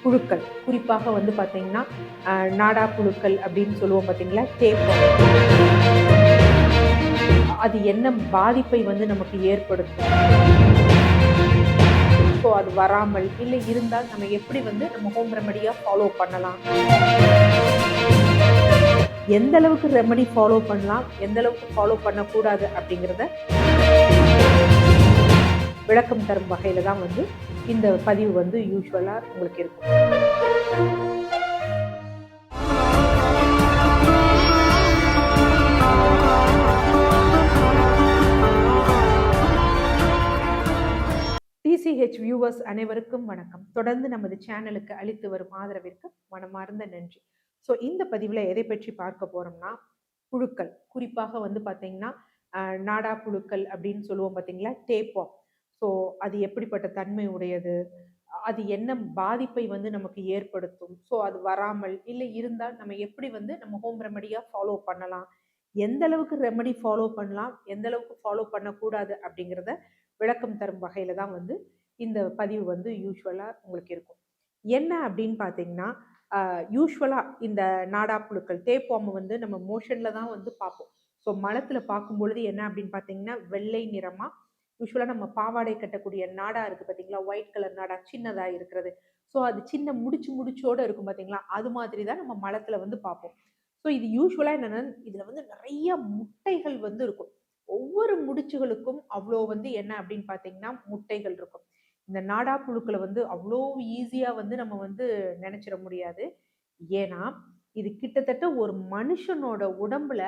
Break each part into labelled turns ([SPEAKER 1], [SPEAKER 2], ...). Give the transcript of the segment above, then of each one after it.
[SPEAKER 1] புழுக்கள் குறிப்பாக வந்து பார்த்தீங்கன்னா, நாடா புழுக்கள் அப்படின்னு சொல்லுவோம் பார்த்தீங்களா? தேப்பம். அது என்ன பாதிப்பை வந்து நமக்கு ஏற்படுத்தும்? ஸோ அது வராமல், இல்ல இருந்தால் நம்ம எப்படி வந்து நம்ம ஹோம் ரெமடியா ஃபாலோ பண்ணலாம்? எந்த அளவுக்கு ரெமடி ஃபாலோ பண்ணலாம்? எந்த அளவுக்கு ஃபாலோ பண்ணக்கூடாது? அப்படிங்கிறத விளக்கம் தரும் வகையில தான் வந்து இந்த பதிவு வந்து யூசுவலா உங்களுக்கு இருக்கும். டிசிஹெச் வியூவர்ஸ் அனைவருக்கும் வணக்கம். தொடர்ந்து நமது சேனலுக்கு அளித்து வரும் ஆதரவிற்கு மனமார்ந்த நன்றி. ஸோ இந்த பதிவில் எதை பற்றி பார்க்க போறோம்னா, புழுக்கள் குறிப்பாக வந்து பார்த்தீங்கன்னா, நாடா புழுக்கள் அப்படின்னு சொல்லுவோம் பார்த்தீங்களா? டேப்வார்ம். ஸோ அது எப்படிப்பட்ட தன்மை உடையது? அது என்ன பாதிப்பை வந்து நமக்கு ஏற்படுத்தும்? ஸோ அது வராமல், இல்லை இருந்தால் நம்ம எப்படி வந்து நம்ம ஹோம் ரெமடியா ஃபாலோ பண்ணலாம்? எந்த அளவுக்கு ரெமடி ஃபாலோ பண்ணலாம்? எந்த அளவுக்கு ஃபாலோ பண்ணக்கூடாது? அப்படிங்கிறத விளக்கம் தரும் வகையில தான் வந்து இந்த பதிவு வந்து யூசுவலா உங்களுக்கு இருக்கும். என்ன அப்படின்னு பார்த்தீங்கன்னா, யூசுவலா இந்த நாடா புழுக்கள், டேப்வார்ம் வந்து நம்ம மோஷன்ல தான் வந்து பார்ப்போம். ஸோ மலத்துல பார்க்கும்பொழுது என்ன அப்படின்னு பார்த்தீங்கன்னா, வெள்ளை நிறமா யூசுவலா நம்ம பாவாடை கட்டக்கூடிய நாடா இருக்கு பார்த்தீங்களா? ஒயிட் கலர் நாடா சின்னதா இருக்கிறது. ஸோ அது சின்ன முடிச்சோட இருக்கும் பார்த்தீங்களா? அது மாதிரி தான் நம்ம மலத்துல வந்து பார்ப்போம். ஸோ இது யூசுவலா என்னன்னா, இதுல வந்து நெறைய முட்டைகள் வந்து இருக்கும். ஒவ்வொரு முடிச்சுகளுக்கும் அவ்ளோ வந்து என்ன அப்படின்னு பார்த்தீங்கன்னா, முட்டைகள் இருக்கும். இந்த நாடா புழுக்கள வந்து அவ்ளோ ஈஸியா வந்து நம்ம வந்து நெனச்சிட முடியாது. ஏன்னா, இது கிட்டத்தட்ட ஒரு மனுஷனோட உடம்புல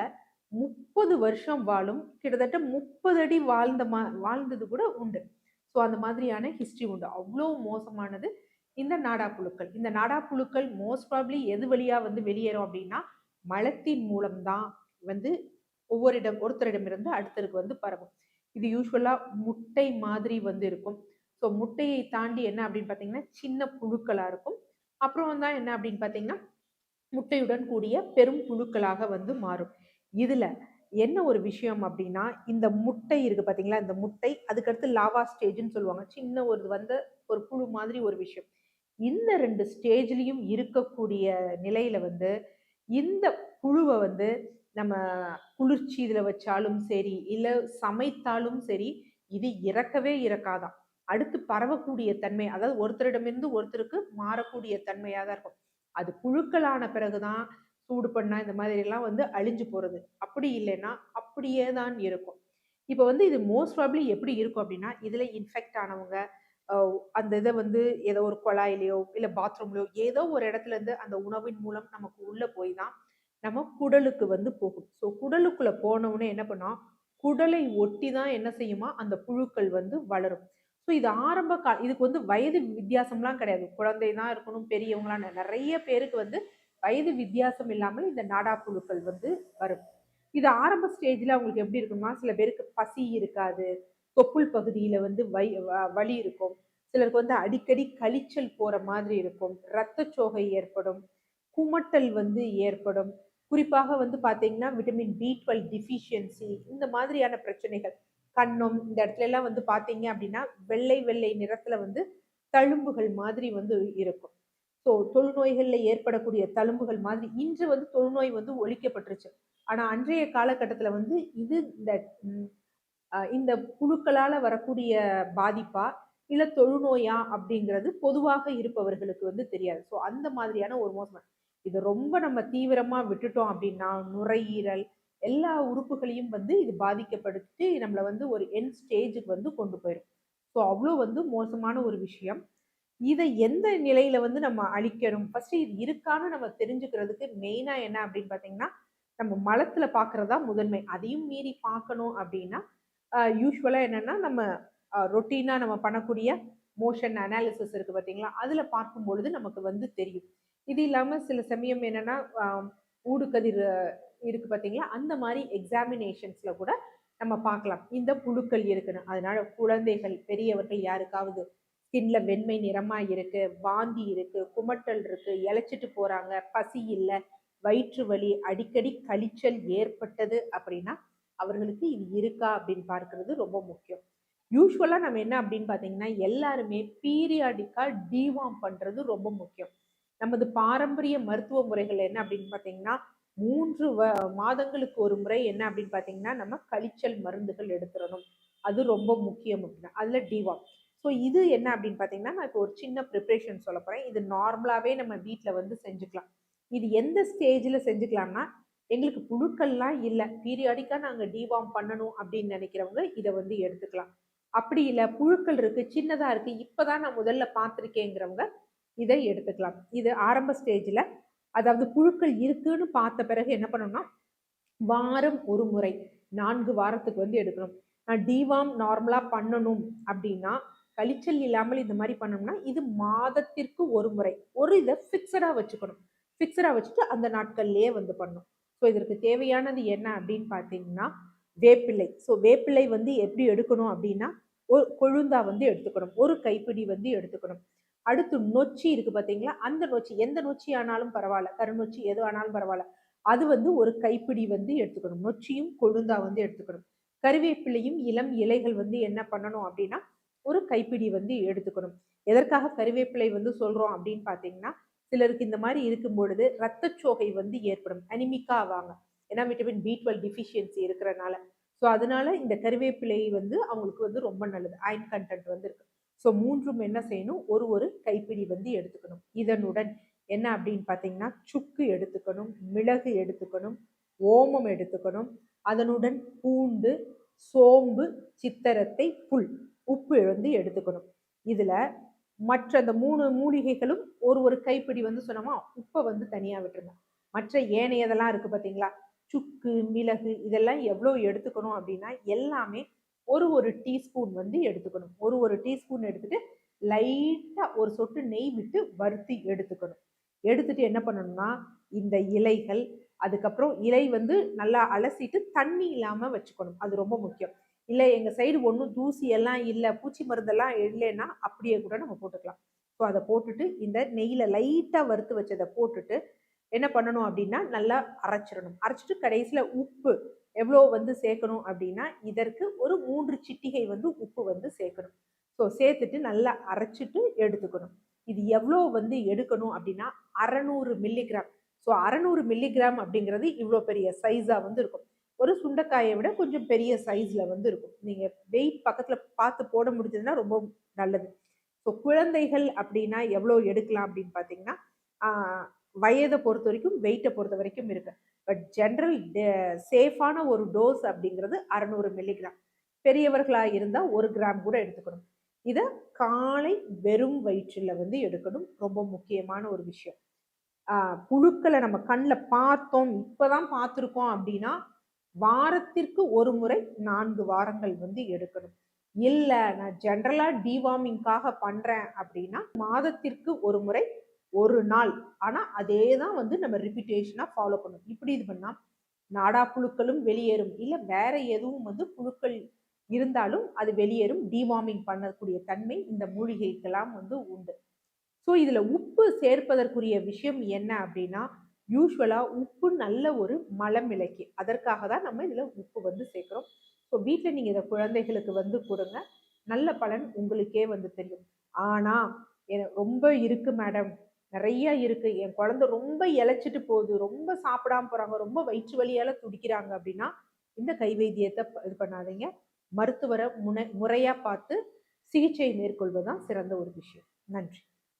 [SPEAKER 1] 30 வருஷம் வாழும். கிட்டத்தட்ட 30 அடி வாழ்ந்தது கூட உண்டு. ஸோ அந்த மாதிரியான ஹிஸ்டரி உண்டு. அவ்ளோ மோசமானது இந்த நாடா புழுக்கள். இந்த நாடா புழுக்கள் மோஸ்ட் ப்ராபப்லி எது வழியா வந்து வெளியேறும் அப்டின்னா, மலத்தின் மூலம் தான் வந்து ஒருத்தரிடமிருந்து அடுத்தருக்கு வந்து பரவும். இது யூசுவலா முட்டை மாதிரி வந்து இருக்கும். ஸோ முட்டையை தாண்டி என்ன அப்டின்னு பார்த்தீங்கன்னா, சின்ன புழுக்களா இருக்கும். அப்புறம் தான் என்ன அப்டின்னு பார்த்தீங்கன்னா, முட்டையுடன் கூடிய பெரும் புழுக்களாக வந்து மாறும். இதுல என்ன ஒரு விஷயம் அப்டின்னா, இந்த முட்டை இருக்கு பார்த்தீங்களா? இந்த முட்டை அதுக்கடுத்து லார்வா ஸ்டேஜ்ன்னு சொல்லுவாங்க. சின்ன ஒரு வந்து ஒரு புழு மாதிரி ஒரு விஷயம். இந்த 2 ஸ்டேஜ்லயும் இருக்கக்கூடிய நிலையில வந்து, இந்த புழுவ வந்து நம்ம குளிர்ச்சி இதுல வச்சாலும் சரி, இல்ல சமைத்தாலும் சரி, இது இறக்கவே இறக்காதாம். அடுத்து பரவக்கூடிய தன்மை, அதாவது ஒருத்தரிடமிருந்து ஒருத்தருக்கு மாறக்கூடிய தன்மையா தான் இருக்கும். அது புழுக்களான பிறகு தான் சூடு பண்ணா இந்த மாதிரிலாம் வந்து அழிஞ்சு போறது. அப்படி இல்லைன்னா, அப்படியே தான் இருக்கும். இப்ப வந்து இது மோஸ்ட் ப்ராபப்லி எப்படி இருக்கும் அப்படின்னா, இதுல இன்ஃபெக்ட் ஆனவங்க, அ அந்த இத வந்து ஏதோ ஒரு குழாயிலயோ, இல்ல பாத்ரூம்லயோ ஏதோ ஒரு இடத்துல இருந்து அந்த உணவின் மூலம் நமக்கு உள்ள போய் தான் நம்ம குடலுக்கு வந்து போகும். ஸோ குடலுக்குள்ள போன உடனே என்ன பண்ணும், குடலை ஒட்டி தான் என்ன செய்யுமா, அந்த புழுக்கள் வந்து வளரும். ஸோ இது இதுக்கு வந்து வயது வித்தியாசம்லாம் கிடையாது. குழந்தை தான் இருக்கணும், பெரியவங்கலாம் நெறைய பேருக்கு வந்து வயது வித்தியாசம் இல்லாமல் இந்த நாடா புழுக்கள் வந்து வரும். இது ஆரம்ப ஸ்டேஜ்ல அவங்களுக்கு எப்படி இருக்கும்னா, சில பேருக்கு பசி இருக்காது. தொப்புள் பகுதியில வந்து வலி இருக்கும். சிலருக்கு வந்து அடிக்கடி கழிச்சல் போற மாதிரி இருக்கும். ரத்தச்சோகை ஏற்படும். குமட்டல் வந்து ஏற்படும். குறிப்பாக வந்து பார்த்தீங்கன்னா, விட்டமின் B12 டிஃபிஷியன்சி இந்த மாதிரியான பிரச்சனைகள். கன்னம் இந்த இடத்துலலாம் வந்து பார்த்தீங்க அப்படின்னா, வெள்ளை வெள்ளை நிறத்துல வந்து தழும்புகள் மாதிரி வந்து இருக்கும். ஸோ தொழுநோய்கள்ல ஏற்படக்கூடிய தழும்புகள் மாதிரி இன்று வந்து தொழுநோய் வந்து ஒழிக்கப்பட்டுருச்சு. ஆனா அன்றைய காலகட்டத்துல வந்து இது ம் இந்த புழுக்களால வரக்கூடிய பாதிப்பா, இல்ல தொழுநோயா அப்படிங்கிறது பொதுவாக இருப்பவர்களுக்கு வந்து தெரியாது. ஸோ அந்த மாதிரியான ஒரு மோசமான இது ரொம்ப நம்ம தீவிரமா விட்டுட்டோம் அப்படின்னா, நுரையீரல் எல்லா உறுப்புகளையும் வந்து இது பாதிக்கப்படுத்தி நம்மள வந்து ஒரு எண்ட் ஸ்டேஜ்க்கு வந்து கொண்டு போயிரும். ஸோ அவ்ளோ வந்து மோசமான ஒரு விஷயம். இத எந்த நிலையில வந்து நம்ம அழிக்கணும்? ஃபர்ஸ்ட் இது இருக்கான்னு நம்ம தெரிஞ்சுக்கிறதுக்கு மெயினா என்ன அப்படின்னு பார்த்தீங்கன்னா, நம்ம மலத்துல பார்க்கிறது தான் முதன்மை. அதையும் மீறி பார்க்கணும் அப்படின்னா, யூசுவலா என்னன்னா நம்ம ரொட்டீனா நம்ம பண்ணக்கூடிய மோஷன் அனாலிசிஸ் இருக்கு பார்த்தீங்களா? அதுல பார்க்கும்பொழுது நமக்கு வந்து தெரியும். இது இல்லாம சில சமயம் என்னன்னா, ஊடுகதிர் இருக்கு பார்த்தீங்களா? அந்த மாரி எக்ஸாமினேஷன்ஸ்ல கூட நம்ம பார்க்கலாம். இந்த புழுக்கள் இருக்குன்னு. அதனால குழந்தைகள், பெரியவர்கள் யாருக்காவது ஸ்கின்ல வெண்மை நிறமா இருக்கு, வாந்தி இருக்கு, குமட்டல் இருக்கு, இளைச்சிட்டு போறாங்க, பசி இல்ல, வயிற்று வலி, அடிக்கடி கழிச்சல் ஏற்பட்டது அப்படின்னா, அவர்களுக்கு இது இருக்கா அப்படின்னு பார்க்கிறது ரொம்ப முக்கியம். யூசுவலா நம்ம என்ன அப்படின்னு பார்த்தீங்கன்னா, எல்லாருமே பீரியாடிக்கா டிவார்ம் பண்றது ரொம்ப முக்கியம். நமது பாரம்பரிய மருத்துவ முறைகள் என்ன அப்படின்னு பார்த்தீங்கன்னா, 3 மாதங்களுக்கு ஒரு முறை என்ன அப்படின்னு பார்த்தீங்கன்னா, நம்ம கழிச்சல் மருந்துகள் எடுத்துறணும். அது ரொம்ப முக்கியம் அப்படின்னா. அதுல டிவார்ம். ஸோ இது என்ன அப்படின்னு பார்த்தீங்கன்னா, நான் இப்போ ஒரு சின்ன ப்ரிப்பரேஷன் சொல்லப் போறேன். இது நார்மலாவே நம்ம வீட்ல வந்து செஞ்சுக்கலாம். இது எந்த ஸ்டேஜ்ல செஞ்சுக்கலாம்னா, எங்களுக்கு புழுக்கள்லாம் இல்ல. பீரியாடிக்கா நாங்க டிவார்ம் பண்ணணும் அப்படின்னு நினைக்கிறவங்க இத வந்து எடுத்துக்கலாம். அப்படி இல்ல புழுக்கள் இருக்கு, சின்னதா இருக்கு, இப்பதான் நான் முதல்ல பார்த்திருக்கேங்கிறவங்க இதை எடுத்துக்கலாம். இது ஆரம்ப ஸ்டேஜ்ல, அதாவது புழுக்கள் இருக்குன்னு பார்த்த பிறகு என்ன பண்ணணும்னா, வாரம் ஒரு முறை 4 வாரத்துக்கு வந்து எடுக்கணும். நான் டிவார்ம் நார்மலா பண்ணணும் அப்படின்னா, கழிச்சல் இல்லாமல் இந்த மாரி பண்ணோம்னா, இது மாதத்திற்கு ஒரு முறை. ஒரு இத ஃபிக்ஸடா வச்சுக்கணும். ஃபிக்ஸடா வச்சுட்டு அந்த நாட்கள்லயே வந்து பண்ணணும். ஸோ இதற்கு தேவையானது என்ன அப்படின்னு பார்த்தீங்கன்னா, வேப்பிலை. ஸோ வேப்பிலை வந்து எப்படி எடுக்கணும் அப்படின்னா, கொழுந்தா வந்து எடுத்துக்கணும். ஒரு கைப்பிடி வந்து எடுத்துக்கணும். அடுத்து நொச்சி இருக்கு பார்த்தீங்களா? அந்த நொச்சி எந்த நொச்சி ஆனாலும் பரவால்ல. கருநொச்சி எது ஆனாலும் பரவால்ல. அது வந்து ஒரு கைப்பிடி வந்து எடுத்துக்கணும். நொச்சியும் கொழுந்தா வந்து எடுத்துக்கணும். கறிவேப்பிலையும் இளம் இலைகள் வந்து என்ன பண்ணணும் அப்படின்னா, ஒரு கைப்பிடி வந்து எடுத்துக்கணும். எதற்காக கறிவேப்பிலை வந்து சொல்றோம் அப்படின்னு பார்த்தீங்கன்னா, சிலருக்கு இந்த மாரி இருக்கும் பொழுது ரத்தச்சோகை வந்து ஏற்படும். அனிமிக்கா ஆவாங்க. ஏன்னா விட்டமின் B12 டிஃபிஷியன்சி இருக்கிறனால. ஸோ அதனால இந்த கறிவேப்பிலை வந்து அவங்களுக்கு வந்து ரொம்ப நல்லது. அயர்ன் கன்டென்ட் வந்து இருக்கு. ஸோ 3ம் என்ன செய்யணும்? ஒரு ஒரு கைப்பிடி வந்து எடுத்துக்கணும். இதனுடன் என்ன அப்படின்னு பார்த்தீங்கன்னா, சுக்கு எடுத்துக்கணும், மிளகு எடுத்துக்கணும், ஓமம் எடுத்துக்கணும், அதனுடன் பூண்டு, சோம்பு, சித்தரத்தை, புல், உப்பு வந்து எடுத்துக்கணும். இதுல மற்ற அந்த 3 மூலிகைகளும் ஒரு ஒரு கைப்பிடி வந்து சொன்னோமா, உப்ப வந்து தனியா விட்டுருங்க. மற்ற ஏனையதெல்லாம் இருக்கு பார்த்தீங்களா? சுக்கு, மிளகு இதெல்லாம் எவ்வளோ எடுத்துக்கணும் அப்படின்னா, எல்லாமே ஒரு ஒரு டீஸ்பூன் வந்து எடுத்துக்கணும். ஒரு ஒரு டீஸ்பூன் எடுத்துட்டு, லைட்டா ஒரு சொட்டு நெய் விட்டு வறுத்து எடுத்துக்கணும். எடுத்துட்டு என்ன பண்ணணும்னா, இந்த இலைகள், அதுக்கப்புறம் இலை வந்து நல்லா அலசிட்டு தண்ணி இல்லாம வச்சுக்கணும். அது ரொம்ப முக்கியம். இல்ல எங்க சைடு ஒண்ணும் தூசி எல்லாம் இல்ல, பூச்சி மருந்தெல்லாம் இல்லைன்னா, அப்படியே கூட நம்ம போட்டுக்கலாம். ஸோ அத போட்டுட்டு, இந்த நெய்யில லைட்டா வறுத்து வச்சத போட்டுட்டு, என்ன பண்ணணும் அப்படின்னா, நல்லா அரைச்சிரணும். அரைச்சுட்டு கடைசியில உப்பு எவ்வளோ வந்து சேர்க்கணும் அப்படின்னா, இதற்கு ஒரு 3 சிட்டிகை வந்து உப்பு வந்து சேர்க்கணும். ஸோ சேர்த்துட்டு நல்லா அரைச்சுட்டு எடுத்துக்கணும். இது எவ்வளோ வந்து எடுக்கணும் அப்படின்னா, 600 மில்லிகிராம். ஸோ 600 மில்லிகிராம் அப்படிங்கிறது இவ்வளோ பெரிய சைஸா வந்து இருக்கும். ஒரு சுண்டைக்காயை விட கொஞ்சம் பெரிய சைஸ்ல வந்து இருக்கும். நீங்க வெயிட் பக்கத்துல பார்த்து போட முடிஞ்சதுன்னா ரொம்ப நல்லது. ஸோ குழந்தைகள் அப்படின்னா எவ்வளோ எடுக்கலாம் அப்படின்னு பார்த்தீங்கன்னா, ஆ வயத பொறுத்தவரைக்கும், வெயிட்ட பொறுத்தவரைக்கும் இருக்கு. பட் ஜெனரல் சேஃபான ஒரு டோஸ் அப்படிங்கிறது 600 மில்லிகிராம். பெரியவர்களா இருந்தா 1 கிராம் கூட எடுத்துக்கணும். இத காலை வெறும் வயிற்றில வந்து எடுக்கணும். ரொம்ப முக்கியமான ஒரு விஷயம். ஆ புழுக்கள நம்ம கண்ல பார்த்தோம், இப்பதான் பார்த்துருக்கோம் அப்படின்னா, வாரத்திற்கு ஒரு முறை 4 வாரங்கள் வந்து எடுக்கணும். இல்ல நான் ஜெனரலா டிவார்மிங்காக பண்றேன் அப்படின்னா, மாதத்திற்கு ஒரு முறை 1 நாள். ஆனா அதே தான் வந்து நம்ம ரிபிட்டேஷனா ஃபாலோ பண்ணணும். இப்படி இது பண்ணா நாடா புழுக்களும் வெளியேறும். இல்ல வேற எதுவும் வந்து புழுக்கள் இருந்தாலும் அது வெளியேறும். டிவார்மிங் பண்ணக்கூடிய தன்மை இந்த மூலிகைக்கெல்லாம் வந்து உண்டு. ஸோ இதுல உப்பு சேர்ப்பதற்குரிய விஷயம் என்ன அப்படின்னா, யூசுவலா உப்பு நல்ல ஒரு மலமிளக்கி. அதற்காக தான் நம்ம இதுல உப்பு வந்து சேர்க்கிறோம். ஸோ வீட்ல நீங்க இத குழந்தைகளுக்கு வந்து குடுங்க. நல்ல பலன் உங்களுக்கே வந்து தெரியும். ஆனா, ரொம்ப இருக்கு மேடம். நெறைய இருக்கு. என் குழந்தை ரொம்ப இளைச்சிட்டு போகுது. ரொம்ப சாப்பிடாம போறாங்க. ரொம்ப வயிற்று வலியால துடிக்கிறாங்க அப்படின்னா, இந்த கைவைத்தியத்த இது பண்ணாதீங்க. மருத்துவர முறையா பார்த்து சிகிச்சை மேற்கொள்வது தான் சிறந்த ஒரு விஷயம். நன்றி.